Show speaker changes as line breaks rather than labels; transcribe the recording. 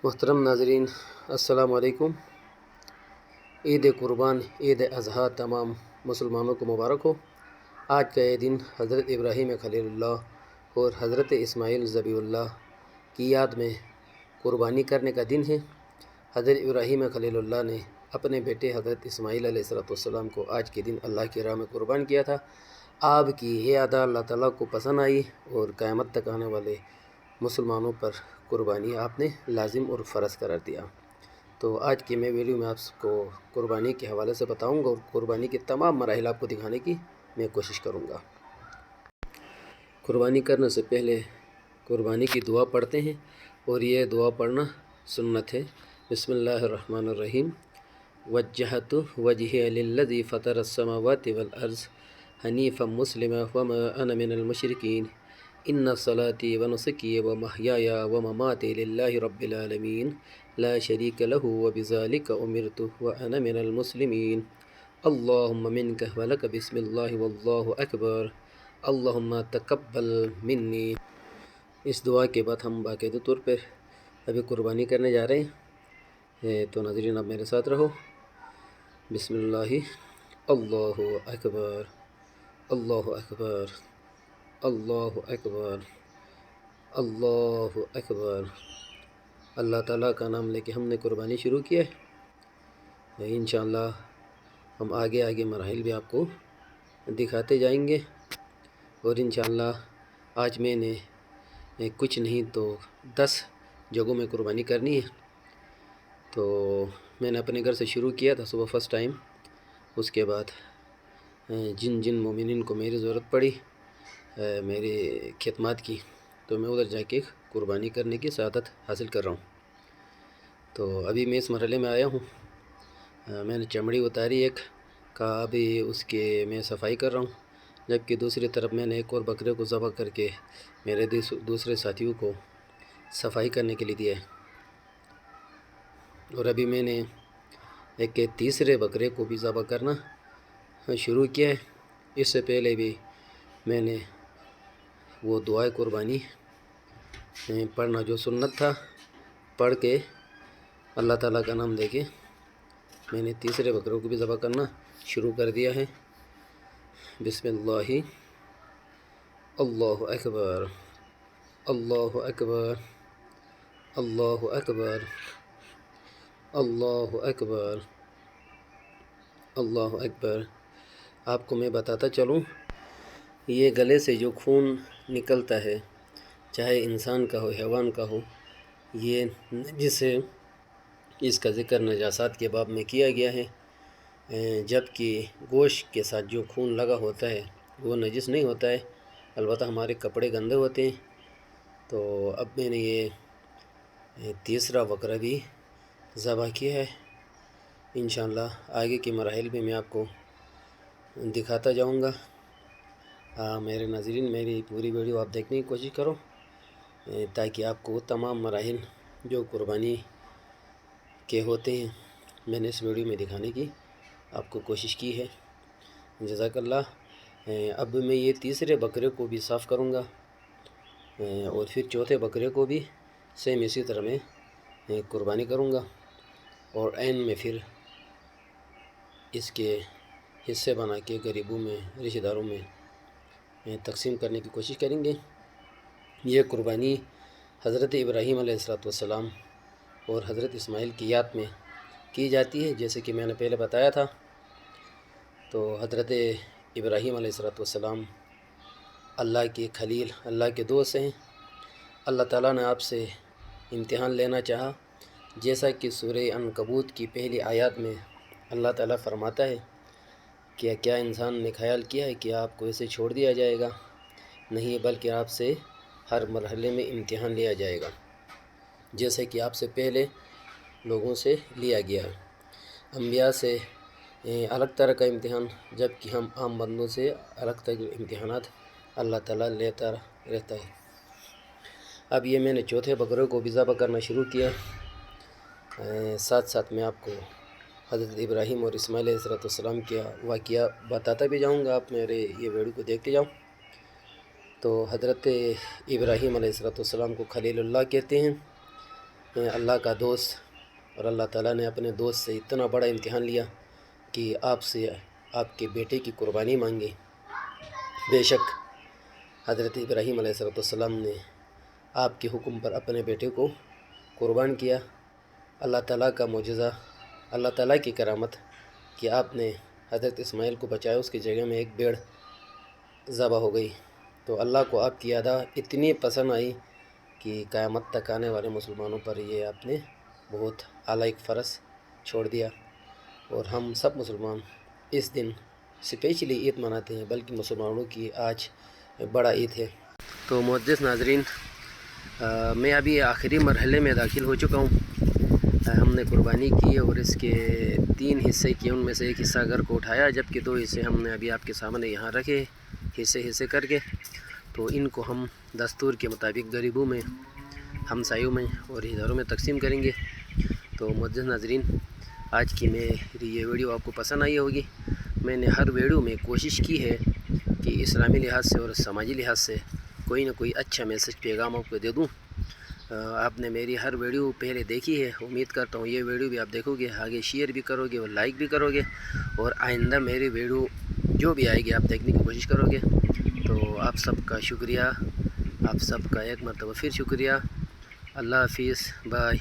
محترم ناظرین، السلام علیکم۔ عید قربان، عید اضحیٰ تمام مسلمانوں کو مبارک ہو۔ آج کا یہ دن حضرت ابراہیم خلیل اللہ اور حضرت اسماعیل ذبیح اللہ کی یاد میں قربانی کرنے کا دن ہے۔ حضرت ابراہیم خلیل اللہ نے اپنے بیٹے حضرت اسماعیل علیہ السلام کو آج کے دن اللہ کی راہ میں قربان کیا تھا۔ آپ کی یہ ادا اللہ تعالیٰ کو پسند آئی اور قیامت تک آنے والے مسلمانوں پر قربانی آپ نے لازم اور فرض قرار دیا۔ تو آج کی میں ویڈیو میں آپ کو قربانی کے حوالے سے بتاؤں گا اور قربانی کے تمام مراحل آپ کو دکھانے کی میں کوشش کروں گا۔ قربانی کرنے سے پہلے قربانی کی دعا پڑھتے ہیں اور یہ دعا پڑھنا سنت ہے۔ بسم اللہ الرحمن الرحیم۔ وجہت وجہی للذی فطر السماوات والارض حنیفا مسلما وما انا من المشرکین ان صلاتی ونسکی ومحیای ومماتی للہ رب العالمین لا شریک لہ وبذالک امرت وانا من المسلمین اللہم منک ولک بسم اللہ واللہ اکبر اللہم تقبل منی۔ اس دعا کے بعد ہم باقاعدہ طور پر ابھی قربانی کرنے جا رہے ہیں، تو ناظرین آپ میرے ساتھ رہو۔ بسم اللہ، اللہ اکبر، اللہ اکبر، اللہ اکبر، اللہ اکبر۔ اللہ تعالیٰ کا نام لے کے ہم نے قربانی شروع کی ہے۔ انشاءاللہ ہم آگے مراحل بھی آپ کو دکھاتے جائیں گے، اور انشاءاللہ آج میں نے کچھ نہیں تو 10 جگہوں میں قربانی کرنی ہے۔ تو میں نے اپنے گھر سے شروع کیا تھا صبح فرسٹ ٹائم، اس کے بعد جن مومنین کو میری ضرورت پڑی میری خدمات کی، تو میں ادھر جا کے قربانی کرنے کی سعادت حاصل کر رہا ہوں۔ تو ابھی میں اس مرحلے میں آیا ہوں، میں نے چمڑی اتاری ایک کا، ابھی اس کے میں صفائی کر رہا ہوں، جبکہ دوسری طرف میں نے ایک اور بکرے کو ذبح کر کے میرے دوسرے ساتھیوں کو صفائی کرنے کے لیے دیا ہے۔ اور ابھی میں نے ایک تیسرے بکرے کو بھی ذبح کرنا شروع کیا ہے۔ اس سے پہلے بھی میں نے وہ دعائے قربانی پڑھنا جو سنت تھا پڑھ کے اللہ تعالیٰ کا نام لے کے میں نے تیسرے بکروں کو بھی ذبح کرنا شروع کر دیا ہے۔ بسم اللہ، اللہ اکبر، اللہ اکبر، اللہ اکبر، اللہ اکبر، اللہ اکبر۔ آپ کو میں بتاتا چلوں، یہ گلے سے جو خون نکلتا ہے، چاہے انسان کا ہو حیوان کا ہو، یہ نجس ہے۔ اس کا ذکر نجاسات کے باب میں کیا گیا ہے، جبکہ گوشت کے ساتھ جو خون لگا ہوتا ہے وہ نجس نہیں ہوتا ہے، البتہ ہمارے کپڑے گندے ہوتے ہیں۔ تو اب میں نے یہ تیسرا بکرا بھی ذبح کیا ہے۔ انشاءاللہ آگے کے مراحل بھی میں آپ کو دکھاتا جاؤں گا۔ میرے ناظرین، میری پوری ویڈیو آپ دیکھنے کی کوشش کرو، تاکہ آپ کو تمام مراحل جو قربانی کے ہوتے ہیں میں نے اس ویڈیو میں دکھانے کی آپ کو کوشش کی ہے۔ جزاک اللہ۔ اب میں یہ تیسرے بکرے کو بھی صاف کروں گا، اور پھر چوتھے بکرے کو بھی سیم اسی طرح میں قربانی کروں گا، اور عین میں پھر اس کے حصے بنا کے غریبوں میں، رشتہ داروں میں تقسیم کرنے کی کوشش کریں گے۔ یہ قربانی حضرت ابراہیم علیہ السلام اور حضرت اسماعیل کی یاد میں کی جاتی ہے، جیسے کہ میں نے پہلے بتایا تھا۔ تو حضرت ابراہیم علیہ السلام اللہ کے خلیل، اللہ کے دوست ہیں۔ اللہ تعالیٰ نے آپ سے امتحان لینا چاہا، جیسا کہ سورہ عنکبوت کی پہلی آیات میں اللہ تعالیٰ فرماتا ہے کہ کیا انسان نے خیال کیا ہے کہ آپ کو ایسے چھوڑ دیا جائے گا؟ نہیں، بلکہ آپ سے ہر مرحلے میں امتحان لیا جائے گا، جیسے کہ آپ سے پہلے لوگوں سے لیا گیا ہے، انبیاء سے الگ طرح کا امتحان، جبکہ ہم عام بندوں سے الگ طرح کے امتحانات اللہ تعالیٰ لیتا رہتا ہے۔ اب یہ میں نے چوتھے بکرے کو بھی ذبح کرنا شروع کیا، ساتھ میں آپ کو حضرت ابراہیم اور اسماعیل علیہ السلام کا واقعہ بتاتا بھی جاؤں گا، آپ میرے یہ ویڈیو کو دیکھتے جاؤ۔ تو حضرت ابراہیم علیہ السلام کو خلیل اللہ کہتے ہیں، اللہ کا دوست، اور اللہ تعالیٰ نے اپنے دوست سے اتنا بڑا امتحان لیا کہ آپ سے آپ کے بیٹے کی قربانی مانگی۔ بے شک حضرت ابراہیم علیہ السلام نے آپ کے حکم پر اپنے بیٹے کو قربان کیا۔ اللہ تعالیٰ کا معجزہ، اللہ تعالیٰ کی کرامت کہ آپ نے حضرت اسماعیل کو بچایا، اس کی جگہ میں ایک بھیڑ ذبح ہو گئی۔ تو اللہ کو آپ کی ادا اتنی پسند آئی کہ قیامت تک آنے والے مسلمانوں پر یہ آپ نے بہت اعلیٰ ایک فرض چھوڑ دیا۔ اور ہم سب مسلمان اس دن اسپیشلی عید مناتے ہیں، بلکہ مسلمانوں کی آج بڑا عید ہے۔ تو معزز ناظرین، میں ابھی آخری مرحلے میں داخل ہو چکا ہوں۔ ہم نے قربانی کی اور اس کے 3 حصے کیے، ان میں سے ایک حصہ گھر کو اٹھایا، جبکہ 2 حصے ہم نے ابھی آپ کے سامنے یہاں رکھے حصے کر کے۔ تو ان کو ہم دستور کے مطابق غریبوں میں، ہمسایوں میں اور اداروں میں تقسیم کریں گے۔ تو معزز ناظرین، آج کی میری یہ ویڈیو آپ کو پسند آئی ہوگی۔ میں نے ہر ویڈیو میں کوشش کی ہے کہ اسلامی لحاظ سے اور سماجی لحاظ سے کوئی نہ کوئی اچھا میسج پیغام آپ کو دے دوں۔ آپ نے میری ہر ویڈیو پہلے دیکھی ہے، امید کرتا ہوں یہ ویڈیو بھی آپ دیکھو گے، آگے شیئر بھی کرو گے اور لائک بھی کرو گے، اور آئندہ میری ویڈیو جو بھی آئے گی آپ دیکھنے کی کوشش کرو گے۔ تو آپ سب کا شکریہ، آپ سب کا ایک مرتبہ پھر شکریہ۔ اللہ حافظ، بائے۔